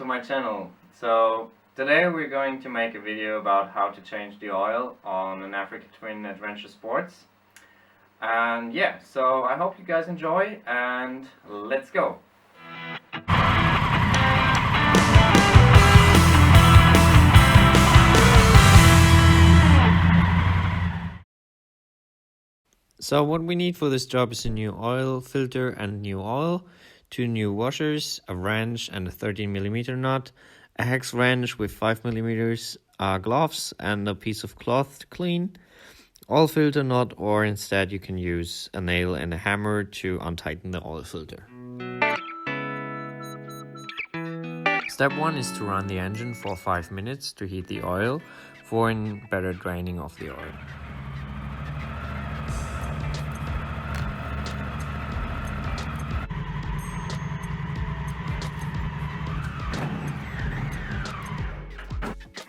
my channel. So today we're going to make a video about how to change the oil on an Africa Twin Adventure Sports. And yeah, so I hope you guys enjoy and let's go! So what we need for this job is a new oil filter and new oil, 2 new washers, a wrench and a 13mm nut, a hex wrench with 5mm, gloves and a piece of cloth to clean, oil filter nut, or instead you can use a nail and a hammer to untighten the oil filter. Step 1 is to run the engine for 5 minutes to heat the oil for a better draining of the oil.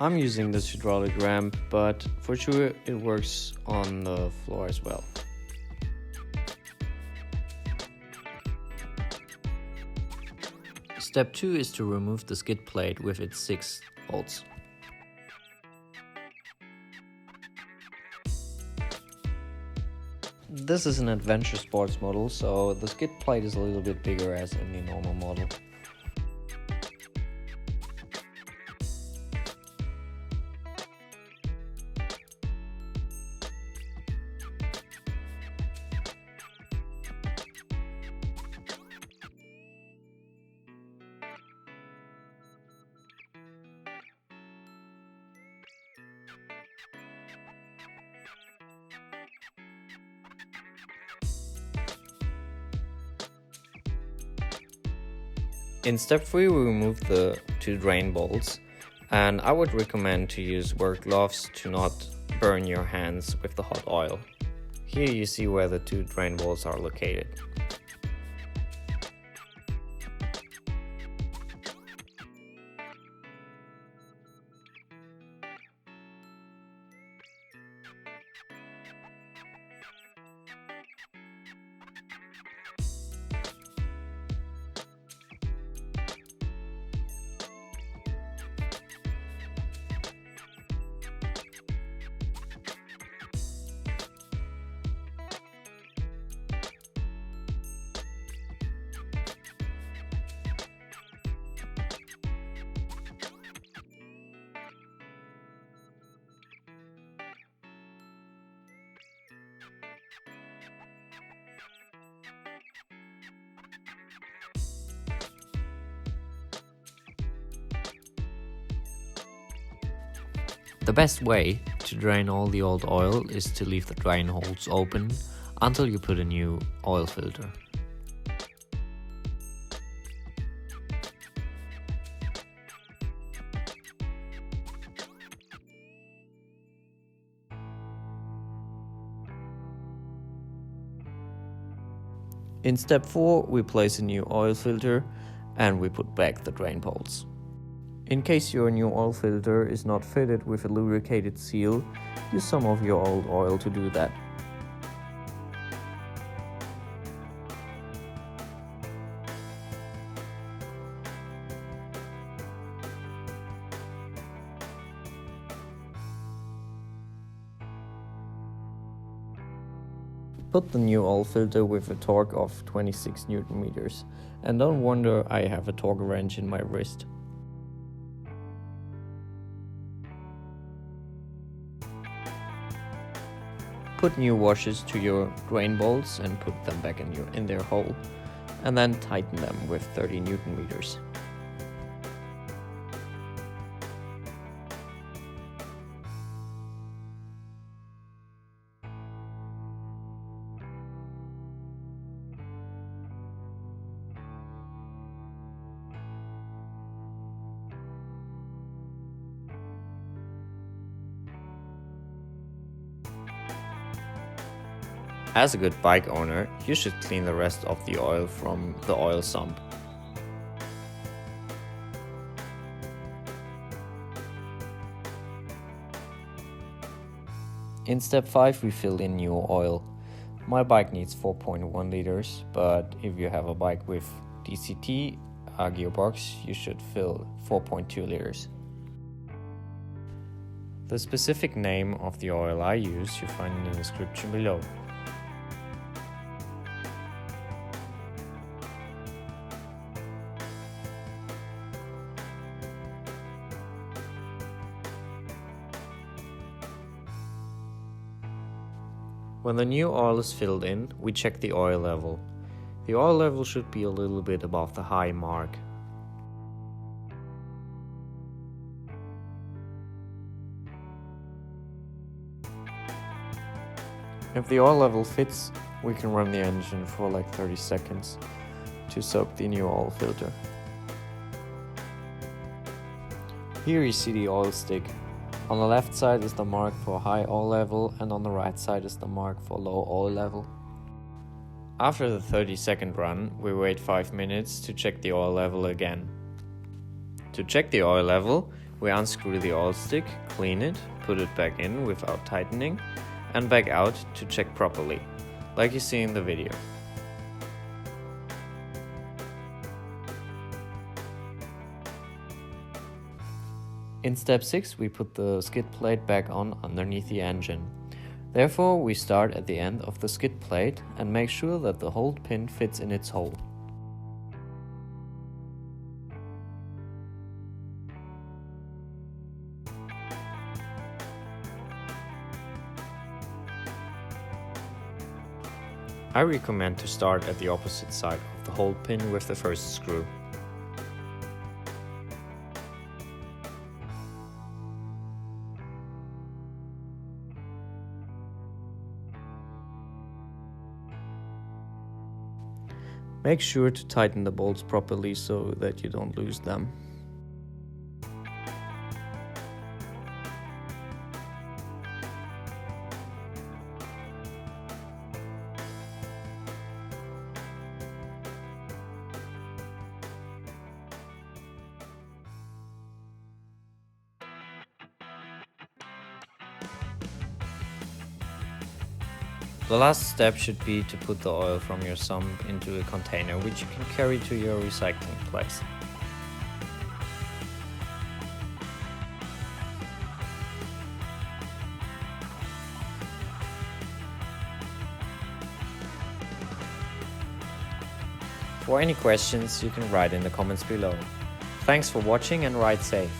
I'm using this hydraulic ramp, but for sure it works on the floor as well. Step 2 is to remove the skid plate with its 6 bolts. This is an adventure sports model, so the skid plate is a little bit bigger as in the normal model. In step 3 we remove the 2 drain bolts, and I would recommend to use work gloves to not burn your hands with the hot oil. Here you see where the 2 drain bolts are located. The best way to drain all the old oil is to leave the drain holes open until you put a new oil filter. In step 4 we place a new oil filter and we put back the drain bolts. In case your new oil filter is not fitted with a lubricated seal, use some of your old oil to do that. Put the new oil filter with a torque of 26 Nm, and don't wonder I have a torque wrench in my wrist. Put new washers to your drain bolts and put them back in their hole, and then tighten them with 30 Nm. As a good bike owner, you should clean the rest of the oil from the oil sump. In step 5 we fill in new oil. My bike needs 4.1 liters, but if you have a bike with DCT, gearbox, you should fill 4.2 liters. The specific name of the oil I use you find in the description below. When the new oil is filled in, we check the oil level. The oil level should be a little bit above the high mark. If the oil level fits, we can run the engine for like 30 seconds to soak the new oil filter. Here you see the oil stick. On the left side is the mark for high oil level and on the right side is the mark for low oil level. After the 30-second run, we wait 5 minutes to check the oil level again. To check the oil level, we unscrew the oil stick, clean it, put it back in without tightening, and back out to check properly, like you see in the video. In step 6, we put the skid plate back on underneath the engine. Therefore, we start at the end of the skid plate and make sure that the hold pin fits in its hole. I recommend to start at the opposite side of the hold pin with the first screw. Make sure to tighten the bolts properly so that you don't lose them. The last step should be to put the oil from your sump into a container which you can carry to your recycling place. For any questions you can write in the comments below. Thanks for watching and ride safe.